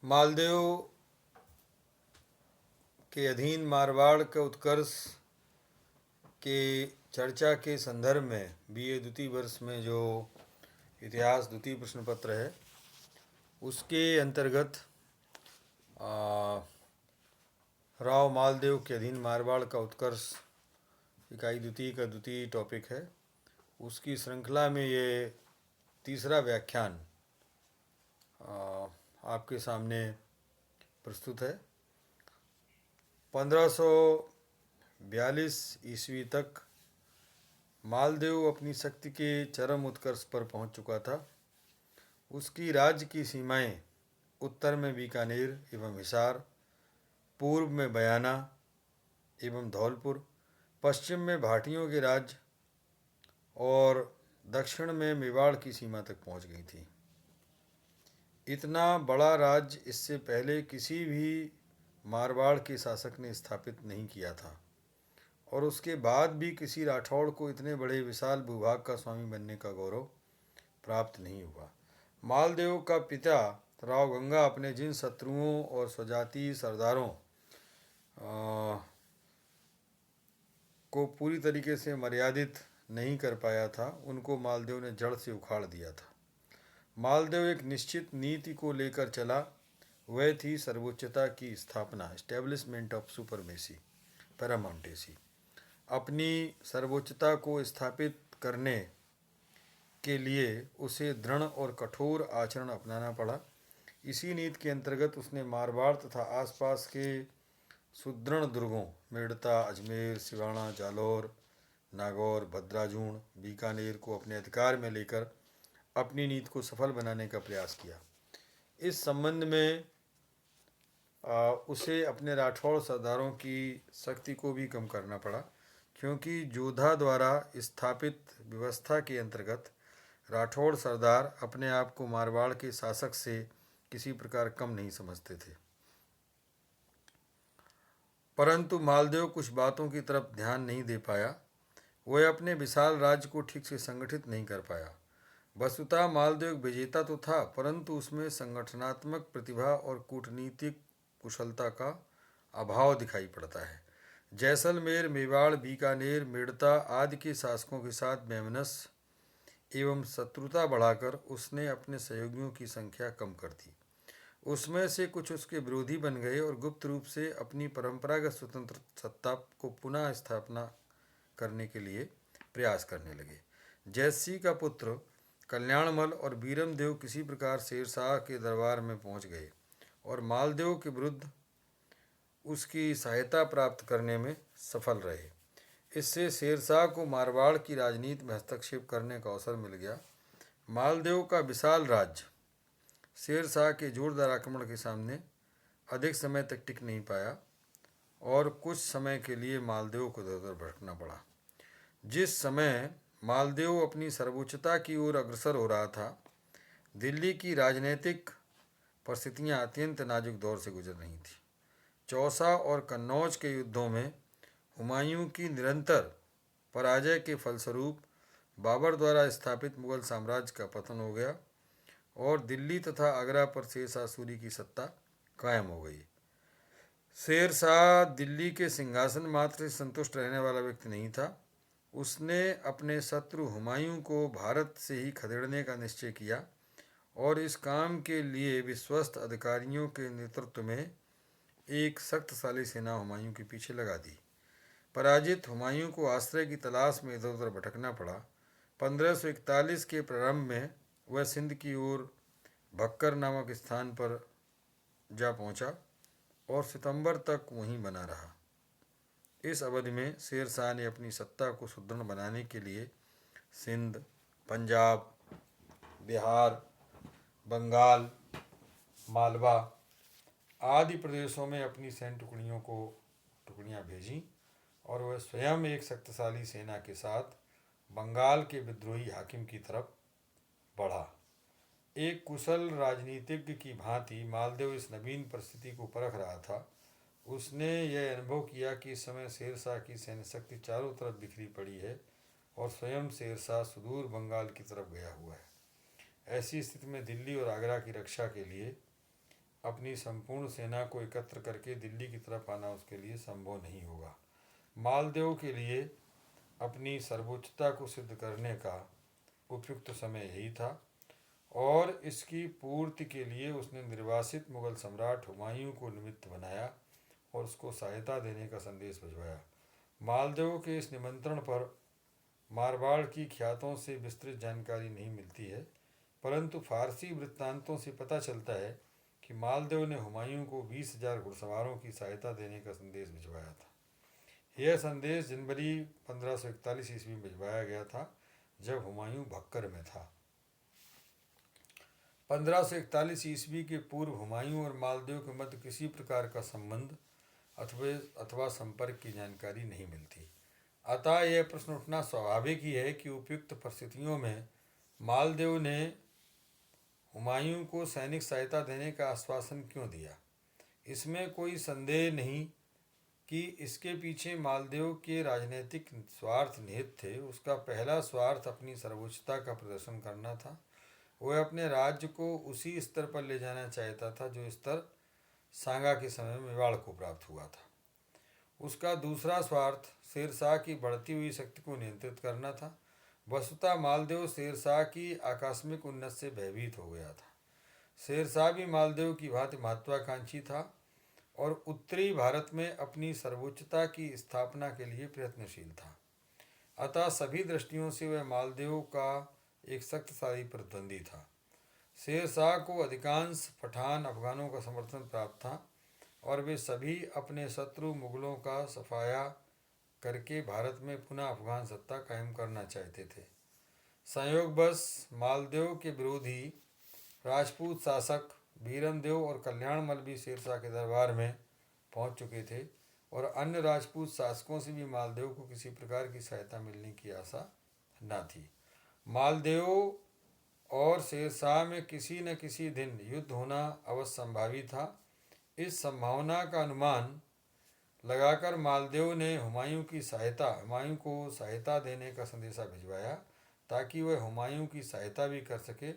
मालदेव के अधीन मारवाड़ के उत्कर्ष के चर्चा के संदर्भ में बीए द्वितीय वर्ष में जो इतिहास द्वितीय प्रश्न पत्र है उसके अंतर्गत राव मालदेव के अधीन मारवाड़ का उत्कर्ष इकाई द्वितीय का द्वितीय टॉपिक है। उसकी श्रृंखला में ये तीसरा व्याख्यान आपके सामने प्रस्तुत है। 1542 ईस्वी तक मालदेव अपनी शक्ति के चरम उत्कर्ष पर पहुंच चुका था। उसकी राज्य की सीमाएं उत्तर में बीकानेर एवं हिसार, पूर्व में बयाना एवं धौलपुर, पश्चिम में भाटियों के राज्य और दक्षिण में मेवाड़ की सीमा तक पहुंच गई थी। इतना बड़ा राज्य इससे पहले किसी भी मारवाड़ के शासक ने स्थापित नहीं किया था और उसके बाद भी किसी राठौड़ को इतने बड़े विशाल भूभाग का स्वामी बनने का गौरव प्राप्त नहीं हुआ। मालदेव का पिता राव गंगा अपने जिन शत्रुओं और स्वजातीय सरदारों को पूरी तरीके से मर्यादित नहीं कर पाया था, उनको मालदेव ने जड़ से उखाड़ दिया था। मालदेव एक निश्चित नीति को लेकर चला, वह थी सर्वोच्चता की स्थापना, एस्टेब्लिशमेंट ऑफ सुपरमेसी, पैरामाउंटेसी। अपनी सर्वोच्चता को स्थापित करने के लिए उसे दृढ़ और कठोर आचरण अपनाना पड़ा। इसी नीति के अंतर्गत उसने मारवाड़ तथा आसपास के सुदृढ़ दुर्गों मेड़ता, अजमेर, सिवाना, जालौर, नागौर, भद्राजूण, बीकानेर को अपने अधिकार में लेकर अपनी नीति को सफल बनाने का प्रयास किया। इस संबंध में उसे अपने राठौड़ सरदारों की शक्ति को भी कम करना पड़ा, क्योंकि जोधा द्वारा स्थापित व्यवस्था के अंतर्गत राठौड़ सरदार अपने आप को मारवाड़ के शासक से किसी प्रकार कम नहीं समझते थे। परंतु मालदेव कुछ बातों की तरफ ध्यान नहीं दे पाया। वह अपने विशाल राज्य को ठीक से संगठित नहीं कर पाया। वस्तुतः मालदेव विजेता तो था, परंतु उसमें संगठनात्मक प्रतिभा और कूटनीतिक कुशलता का अभाव दिखाई पड़ता है। जैसलमेर, मेवाड़, बीकानेर, मेड़ता आदि के शासकों के साथ वैमनस्य एवं शत्रुता बढ़ाकर उसने अपने सहयोगियों की संख्या कम कर दी। उसमें से कुछ उसके विरोधी बन गए और गुप्त रूप से अपनी परंपरागत स्वतंत्र सत्ता को पुनः स्थापना करने के लिए प्रयास करने लगे। जैसी का पुत्र कल्याणमल और बीरमदेव किसी प्रकार शेरशाह के दरबार में पहुंच गए और मालदेव के विरुद्ध उसकी सहायता प्राप्त करने में सफल रहे। इससे शेरशाह को मारवाड़ की राजनीति में हस्तक्षेप करने का अवसर मिल गया। मालदेव का विशाल राज्य शेरशाह के जोरदार आक्रमण के सामने अधिक समय तक टिक नहीं पाया और कुछ समय के लिए मालदेव को इधर-उधर भटकना पड़ा। जिस समय मालदेव अपनी सर्वोच्चता की ओर अग्रसर हो रहा था, दिल्ली की राजनीतिक परिस्थितियां अत्यंत नाजुक दौर से गुजर रही थीं। चौसा और कन्नौज के युद्धों में हुमायूं की निरंतर पराजय के फलस्वरूप बाबर द्वारा स्थापित मुगल साम्राज्य का पतन हो गया और दिल्ली तथा आगरा पर शेरशाह सूरी की सत्ता कायम हो गई। शेरशाह दिल्ली के सिंहासन मात्र से संतुष्ट रहने वाला व्यक्ति नहीं था। उसने अपने शत्रु हुमायूं को भारत से ही खदेड़ने का निश्चय किया और इस काम के लिए विश्वस्त अधिकारियों के नेतृत्व में एक शक्तिशाली सेना हुमायूं के पीछे लगा दी। पराजित हुमायूं को आश्रय की तलाश में इधर उधर भटकना पड़ा। 1541 के प्रारंभ में वह सिंध की ओर भक्कर नामक स्थान पर जा पहुंचा और सितंबर तक वहीं बना रहा। इस अवधि में शेरशाह ने अपनी सत्ता को सुदृढ़ बनाने के लिए सिंध, पंजाब, बिहार, बंगाल, मालवा आदि प्रदेशों में अपनी सैन्य टुकड़ियां भेजीं और वह स्वयं एक शक्तिशाली सेना के साथ बंगाल के विद्रोही हाकिम की तरफ बढ़ा। एक कुशल राजनीतिज्ञ की भांति मालदेव इस नवीन परिस्थिति को परख रहा था। उसने यह अनुभव किया कि इस समय शेरशाह की सैन्य शक्ति चारों तरफ बिखरी पड़ी है और स्वयं शेरशाह सुदूर बंगाल की तरफ गया हुआ है। ऐसी स्थिति में दिल्ली और आगरा की रक्षा के लिए अपनी संपूर्ण सेना को एकत्र करके दिल्ली की तरफ आना उसके लिए संभव नहीं होगा। मालदेव के लिए अपनी सर्वोच्चता को सिद्ध करने का उपयुक्त समय यही था और इसकी पूर्ति के लिए उसने निर्वासित मुगल सम्राट हुमायूं को निमित्त बनाया और उसको सहायता देने का संदेश भिजवाया। मालदेव के इस निमंत्रण पर मारवाड़ की ख्यातों से विस्तृत जानकारी नहीं मिलती है, परंतु फारसी वृत्तांतों से पता चलता है कि मालदेव ने हुमायूं को 20,000 घुड़सवारों की सहायता देने का संदेश भिजवाया था। यह संदेश जनवरी 1541 ईस्वी में भिजवाया गया था, जब हुमायूं भक्कर में था। 1541 ईस्वी के पूर्व हुमायूं और मालदेव के मध्य किसी प्रकार का संबंध अथवा संपर्क की जानकारी नहीं मिलती। अतः यह प्रश्न उठना स्वाभाविक ही है कि उपयुक्त परिस्थितियों में मालदेव ने हुमायूं को सैनिक सहायता देने का आश्वासन क्यों दिया। इसमें कोई संदेह नहीं कि इसके पीछे मालदेव के राजनीतिक स्वार्थ निहित थे। उसका पहला स्वार्थ अपनी सर्वोच्चता का प्रदर्शन करना था। वह अपने राज्य को उसी स्तर पर ले जाना चाहता था जो स्तर सांगा के समय में मेवाड़ को प्राप्त हुआ था। उसका दूसरा स्वार्थ शेरशाह की बढ़ती हुई शक्ति को नियंत्रित करना था। वस्तुतः मालदेव शेरशाह की आकस्मिक उन्नति से भयभीत हो गया था। शेरशाह भी मालदेव की भांति महत्वाकांक्षी था और उत्तरी भारत में अपनी सर्वोच्चता की स्थापना के लिए प्रयत्नशील था। अतः सभी दृष्टियों से वह मालदेव का एक शक्तिशाली प्रतिद्वंदी था। शेरशाह को अधिकांश पठान अफगानों का समर्थन प्राप्त था और वे सभी अपने शत्रु मुगलों का सफाया करके भारत में पुनः अफगान सत्ता कायम करना चाहते थे। संयोगवश मालदेव के विरोधी राजपूत शासक बीरमदेव और कल्याणमल भी शेरशाह के दरबार में पहुंच चुके थे और अन्य राजपूत शासकों से भी मालदेव को किसी प्रकार की सहायता मिलने की आशा न थी। मालदेव और शेरशाह में किसी न किसी दिन युद्ध होना अवश्य संभावी था। इस संभावना का अनुमान लगाकर मालदेव ने हुमायूं को सहायता देने का संदेशा भिजवाया ताकि वह हुमायूं की सहायता भी कर सके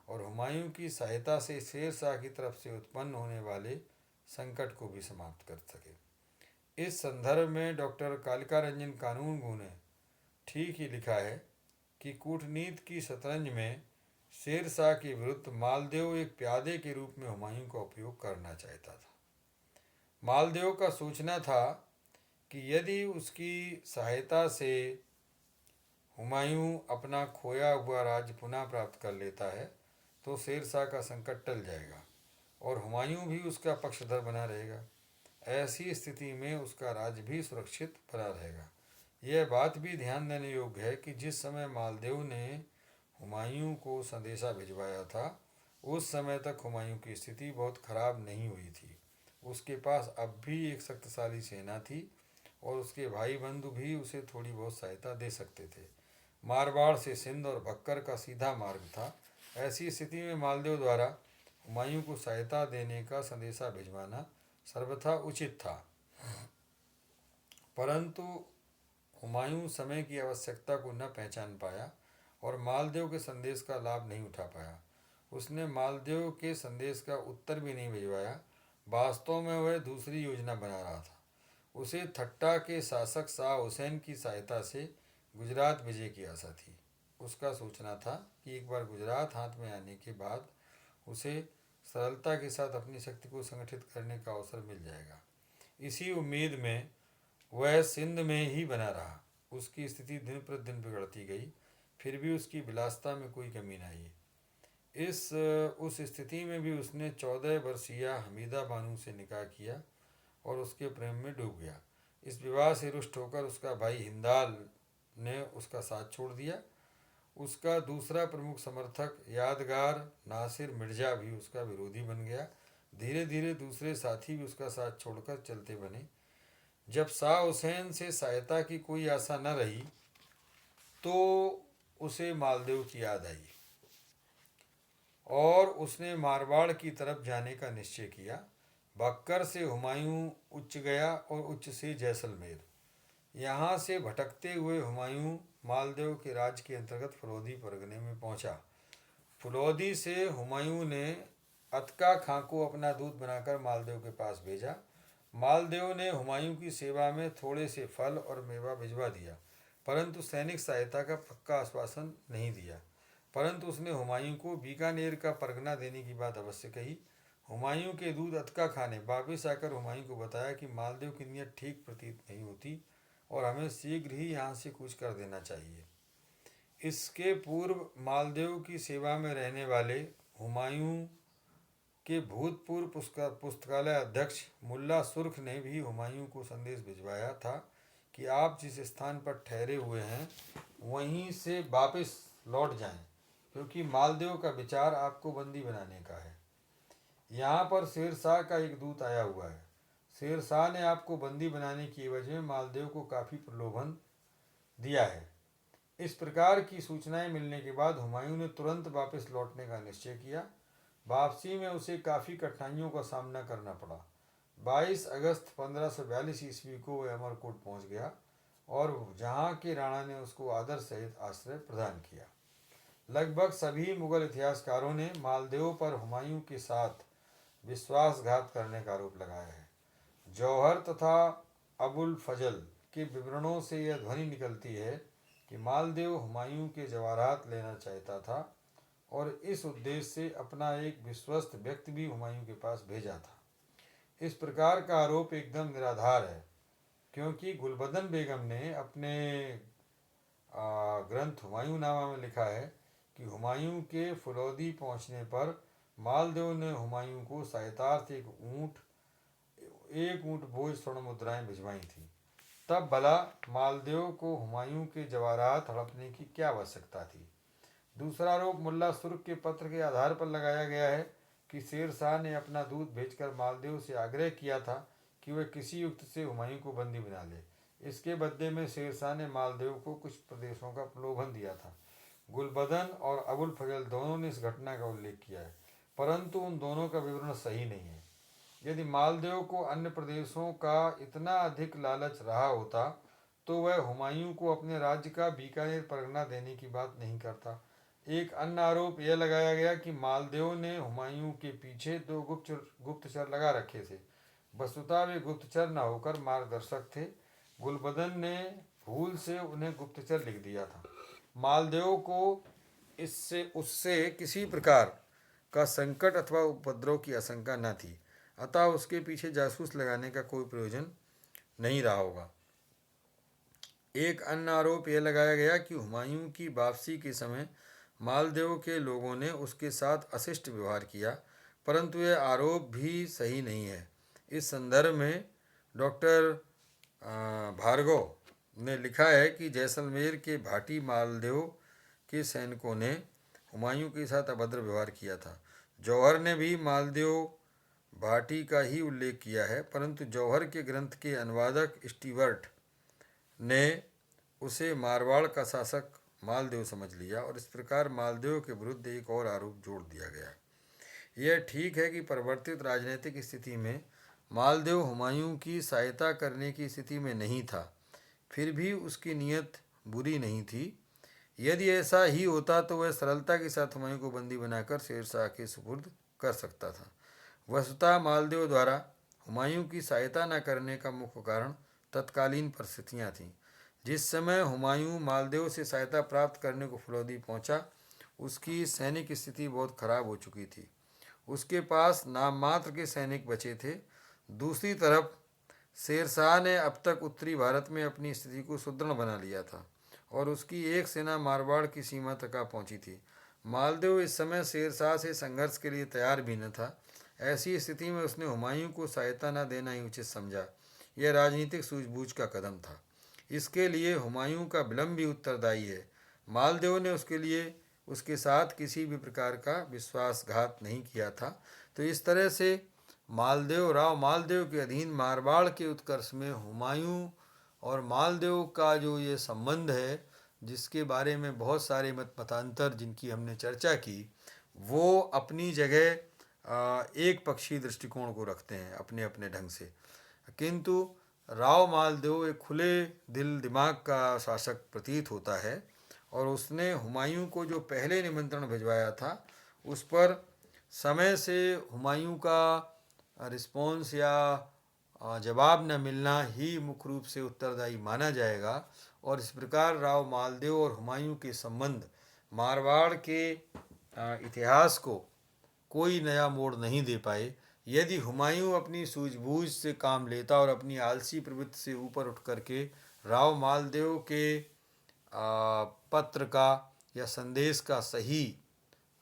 और हुमायूं की सहायता से शेरशाह की तरफ से उत्पन्न होने वाले संकट को भी समाप्त कर सके। इस संदर्भ में डॉक्टर कालिका रंजन कानूनगो ने ठीक ही लिखा है कि कूटनीति की शतरंज में शेरशाह के विरुद्ध मालदेव एक प्यादे के रूप में हुमायूं का उपयोग करना चाहता था। मालदेव का सोचना था कि यदि उसकी सहायता से हुमायूं अपना खोया हुआ राज्य पुनः प्राप्त कर लेता है तो शेरशाह का संकट टल जाएगा और हुमायूं भी उसका पक्षधर बना रहेगा। ऐसी स्थिति में उसका राज्य भी सुरक्षित बना रहेगा। यह बात भी ध्यान देने योग्य है कि जिस समय मालदेव ने हुमायूं को संदेशा भिजवाया था उस समय तक हुमायूं की स्थिति बहुत खराब नहीं हुई थी। उसके पास अब भी एक शक्तिशाली सेना थी और उसके भाई बंधु भी उसे थोड़ी बहुत सहायता दे सकते थे। मारवाड़ से सिंध और भक्कर का सीधा मार्ग था। ऐसी स्थिति में मालदेव द्वारा हुमायूं को सहायता देने का संदेशा भिजवाना सर्वथा उचित था, परंतु हुमायूं समय की आवश्यकता को न पहचान पाया और मालदेव के संदेश का लाभ नहीं उठा पाया। उसने मालदेव के संदेश का उत्तर भी नहीं भिजवाया। वास्तव में वह दूसरी योजना बना रहा था। उसे ठट्टा के शासक शाह हुसैन की सहायता से गुजरात विजय की आशा थी। उसका सोचना था कि एक बार गुजरात हाथ में आने के बाद उसे सरलता के साथ अपनी शक्ति को संगठित करने का अवसर मिल जाएगा। इसी उम्मीद में वह सिंध में ही बना रहा। उसकी स्थिति दिन प्रतिदिन बिगड़ती गई, फिर भी उसकी विलासिता में कोई कमी नहीं आई। उस स्थिति में भी उसने 14 वर्षीय हमीदा बानू से निकाह किया और उसके प्रेम में डूब गया। इस विवाह से रुष्ट होकर उसका भाई हिंदाल ने उसका साथ छोड़ दिया। उसका दूसरा प्रमुख समर्थक यादगार नासिर मिर्जा भी उसका विरोधी बन गया। धीरे धीरे दूसरे साथी भी उसका साथ छोड़कर चलते बने। जब शाह हुसैन से सहायता की कोई आशा न रही तो उसे मालदेव की याद आई और उसने मारवाड़ की तरफ जाने का निश्चय किया। बक्कर से हुमायूं उच्च गया और उच्च से जैसलमेर। यहाँ से भटकते हुए हुमायूं मालदेव के राज्य के अंतर्गत फलौदी परगने में पहुँचा। फलौदी से हुमायूं ने अतका खां को अपना दूत बनाकर मालदेव के पास भेजा। मालदेव ने हुमायूं की सेवा में थोड़े से फल और मेवा भिजवा दिया, परंतु सैनिक सहायता का पक्का आश्वासन नहीं दिया। परंतु उसने हुमायूं को बीकानेर का परगना देने की बात अवश्य कही। हुमायूं के दूत अतका खां ने वापिस आकर हुमायूं को बताया कि मालदेव की नीयत ठीक प्रतीत नहीं होती और हमें शीघ्र ही यहाँ से कूच कर देना चाहिए। इसके पूर्व मालदेव की सेवा में रहने वाले हुमायूं के भूतपूर्व पुस्तकालय अध्यक्ष मुल्ला सुर्ख ने भी हुमायूं को संदेश भिजवाया था कि आप जिस स्थान पर ठहरे हुए हैं वहीं से वापस लौट जाएं, क्योंकि मालदेव का विचार आपको बंदी बनाने का है। यहाँ पर शेर शाह का एक दूत आया हुआ है। शेर शाह ने आपको बंदी बनाने की एवज में मालदेव को काफ़ी प्रलोभन दिया है। इस प्रकार की सूचनाएं मिलने के बाद हुमायूं ने तुरंत वापस लौटने का निश्चय किया। वापसी में उसे काफ़ी कठिनाइयों का सामना करना पड़ा। 22 अगस्त 1542 ईस्वी को वह अमरकोट पहुंच गया और जहां के राणा ने उसको आदर सहित आश्रय प्रदान किया। लगभग सभी मुगल इतिहासकारों ने मालदेव पर हुमायूं के साथ विश्वासघात करने का आरोप लगाया है। जौहर तथा अबुल फजल के विवरणों से यह ध्वनि निकलती है कि मालदेव हुमायूं के जवाहरात लेना चाहता था और इस उद्देश्य से अपना एक विश्वस्त व्यक्ति भी हुमायूं के पास भेजा था। इस प्रकार का आरोप एकदम निराधार है, क्योंकि गुलबदन बेगम ने अपने ग्रंथ हुमायूं नामा में लिखा है कि हुमायूं के फुलौदी पहुंचने पर मालदेव ने हुमायूं को सहायतार्थ एक ऊँट बोझ स्वर्ण मुद्राएं भिजवाई थी। तब भला मालदेव को हुमायूं के जवाहरात हड़पने की क्या आवश्यकता थी। दूसरा आरोप मुल्ला सुर्ख के पत्र के आधार पर लगाया गया है कि शेर शाह ने अपना दूत भेजकर मालदेव से आग्रह किया था कि वह किसी युक्त से हुमायूं को बंदी बना ले। इसके बदले में शेर शाह ने मालदेव को कुछ प्रदेशों का प्रलोभन दिया था। गुलबदन और अबुल फजल दोनों ने इस घटना का उल्लेख किया है, परंतु उन दोनों का विवरण सही नहीं है। यदि मालदेव को अन्य प्रदेशों का इतना अधिक लालच रहा होता तो वह हुमायूं को अपने राज्य का बीकानेर परगना देने की बात नहीं करता। एक अन्य आरोप यह लगाया गया कि मालदेव ने हुमायूं के पीछे 2 गुप्तचर लगा रखे थे। वस्तुतः वे गुप्तचर न होकर मार्गदर्शक थे। गुलबदन ने भूल से उन्हें गुप्तचर लिख दिया था। मालदेव को इससे उससे किसी प्रकार का संकट अथवा उपद्रव की आशंका न थी, अतः उसके पीछे जासूस लगाने का कोई प्रयोजन नहीं रहा होगा। एक अन्य आरोप यह लगाया गया कि हुमायूं की वापसी के समय मालदेव के लोगों ने उसके साथ अशिष्ट व्यवहार किया, परंतु यह आरोप भी सही नहीं है। इस संदर्भ में डॉक्टर भार्गव ने लिखा है कि जैसलमेर के भाटी मालदेव के सैनिकों ने हुमायूं के साथ अभद्र व्यवहार किया था। जौहर ने भी मालदेव भाटी का ही उल्लेख किया है, परंतु जौहर के ग्रंथ के अनुवादक स्टीवर्ट ने उसे मारवाड़ का शासक मालदेव समझ लिया और इस प्रकार मालदेव के विरुद्ध एक और आरोप जोड़ दिया गया। यह ठीक है कि परिवर्तित राजनीतिक स्थिति में मालदेव हुमायूं की सहायता करने की स्थिति में नहीं था, फिर भी उसकी नीयत बुरी नहीं थी। यदि ऐसा ही होता तो वह सरलता के साथ हुमायूं को बंदी बनाकर शेर शाह के सुपुर्द कर सकता था। वस्तुतः मालदेव द्वारा हुमायूं की सहायता न करने का मुख्य कारण तत्कालीन परिस्थितियां थीं। जिस समय हुमायूं मालदेव से सहायता प्राप्त करने को फुलौदी पहुंचा, उसकी सैनिक स्थिति बहुत खराब हो चुकी थी। उसके पास नाम मात्र के सैनिक बचे थे। दूसरी तरफ शेर शाह ने अब तक उत्तरी भारत में अपनी स्थिति को सुदृढ़ बना लिया था और उसकी एक सेना मारवाड़ की सीमा तक आ पहुंची थी। मालदेव इस समय शेर शाह से संघर्ष के लिए तैयार भी न था। ऐसी स्थिति में उसने हुमायूं को सहायता न देना ही उचित समझा। यह राजनीतिक सूझबूझ का कदम था। इसके लिए हुमायूं का विलंब भी उत्तरदायी है। मालदेव ने उसके लिए उसके साथ किसी भी प्रकार का विश्वासघात नहीं किया था। तो इस तरह से राव मालदेव के अधीन मारवाड़ के उत्कर्ष में हुमायूं और मालदेव का जो ये संबंध है, जिसके बारे में बहुत सारे मतांतर जिनकी हमने चर्चा की, वो अपनी जगह एक पक्षी दृष्टिकोण को रखते हैं अपने अपने ढंग से। किंतु राव मालदेव एक खुले दिल दिमाग का शासक प्रतीत होता है और उसने हुमायूं को जो पहले निमंत्रण भिजवाया था उस पर समय से हुमायूं का रिस्पॉन्स या जवाब न मिलना ही मुख्य रूप से उत्तरदायी माना जाएगा। और इस प्रकार राव मालदेव और हुमायूं के संबंध मारवाड़ के इतिहास को कोई नया मोड़ नहीं दे पाए। यदि हुमायूं अपनी सूझबूझ से काम लेता और अपनी आलसी प्रवृत्ति से ऊपर उठ करके राव मालदेव के पत्र का या संदेश का सही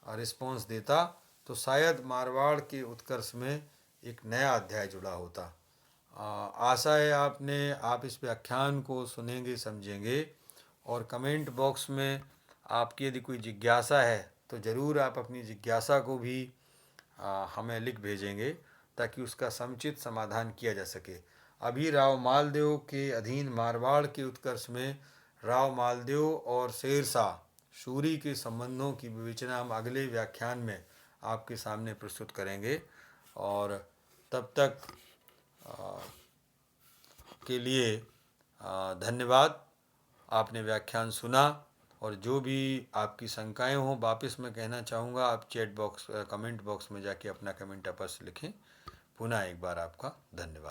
रिस्पॉन्स देता, तो शायद मारवाड़ के उत्कर्ष में एक नया अध्याय जुड़ा होता। आशा है आप इस व्याख्यान को सुनेंगे, समझेंगे, और कमेंट बॉक्स में आपकी यदि कोई जिज्ञासा है तो ज़रूर आप अपनी जिज्ञासा को भी हमें लिख भेजेंगे ताकि उसका समुचित समाधान किया जा सके। अभी राव मालदेव के अधीन मारवाड़ के उत्कर्ष में राव मालदेव और शेरशाह सूरी के संबंधों की विवेचना हम अगले व्याख्यान में आपके सामने प्रस्तुत करेंगे। और तब तक के लिए धन्यवाद। आपने व्याख्यान सुना, और जो भी आपकी शंकाएं हों, वापस मैं कहना चाहूँगा आप कमेंट बॉक्स में जाके अपना कमेंट अवश्य लिखें। पुनः एक बार आपका धन्यवाद।